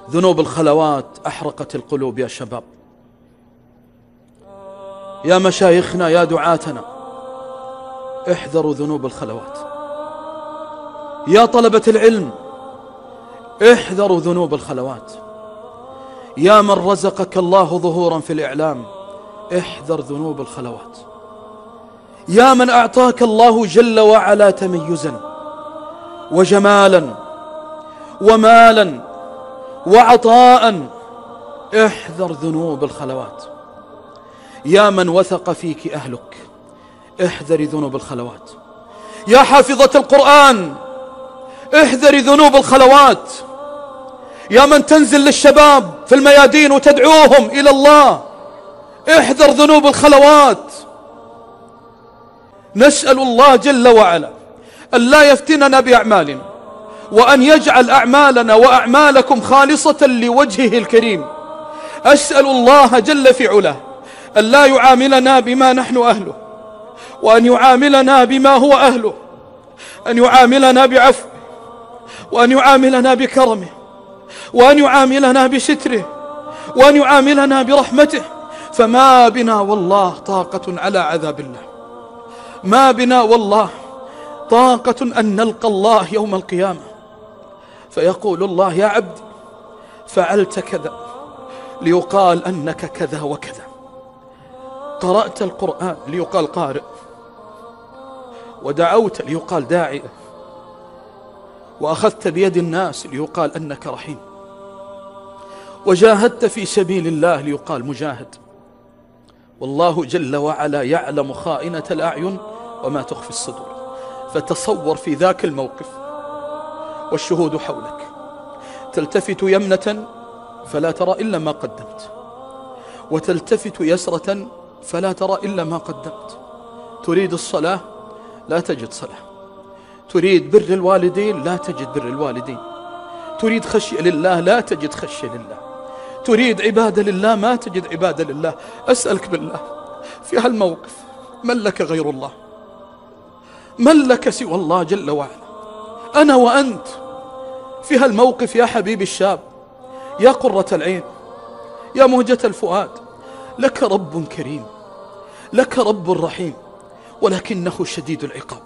ذنوب الخلوات أحرقت القلوب يا شباب. يا مشايخنا يا دعاتنا، احذروا ذنوب الخلوات. يا طلبة العلم، احذروا ذنوب الخلوات. يا من رزقك الله ظهورا في الإعلام، احذر ذنوب الخلوات. يا من أعطاك الله جل وعلا تميزا وجمالا ومالا وعطاء، احذر ذنوب الخلوات. يا من وثق فيك أهلك، احذري ذنوب الخلوات. يا حافظة القرآن، احذري ذنوب الخلوات. يا من تنزل للشباب في الميادين وتدعوهم إلى الله، احذر ذنوب الخلوات. نسأل الله جل وعلا أن لا يفتننا بأعمالنا، وأن يجعل أعمالنا وأعمالكم خالصة لوجهه الكريم. أسأل الله جل في علاه أن لا يعاملنا بما نحن أهله، وأن يعاملنا بما هو أهله، أن يعاملنا بعفوه، وأن يعاملنا بكرمه، وأن يعاملنا بستره، وأن يعاملنا برحمته. فما بنا والله طاقة على عذاب الله، ما بنا والله طاقة أن نلقى الله يوم القيامة فيقول الله: يا عبدي فعلت كذا ليقال أنك كذا وكذا، قرأت القرآن ليقال قارئ، ودعوت ليقال داعية، وأخذت بيد الناس ليقال أنك رحيم، وجاهدت في سبيل الله ليقال مجاهد. والله جل وعلا يعلم خائنة الأعين وما تخفي الصدور. فتصور في ذاك الموقف والشهود حولك، تلتفت يمنة فلا ترى إلا ما قدمت، وتلتفت يسرة فلا ترى إلا ما قدمت. تريد الصلاة لا تجد صلاة، تريد بر الوالدين لا تجد بر الوالدين، تريد خشية لله لا تجد خشية لله، تريد عبادة لله ما تجد عبادة لله. أسألك بالله، في هالموقف من لك غير الله؟ من لك سوى الله جل وعلا؟ أنا وأنت في هالموقف يا حبيبي الشاب، يا قرة العين، يا مهجة الفؤاد، لك رب كريم، لك رب رحيم، ولكنه شديد العقاب.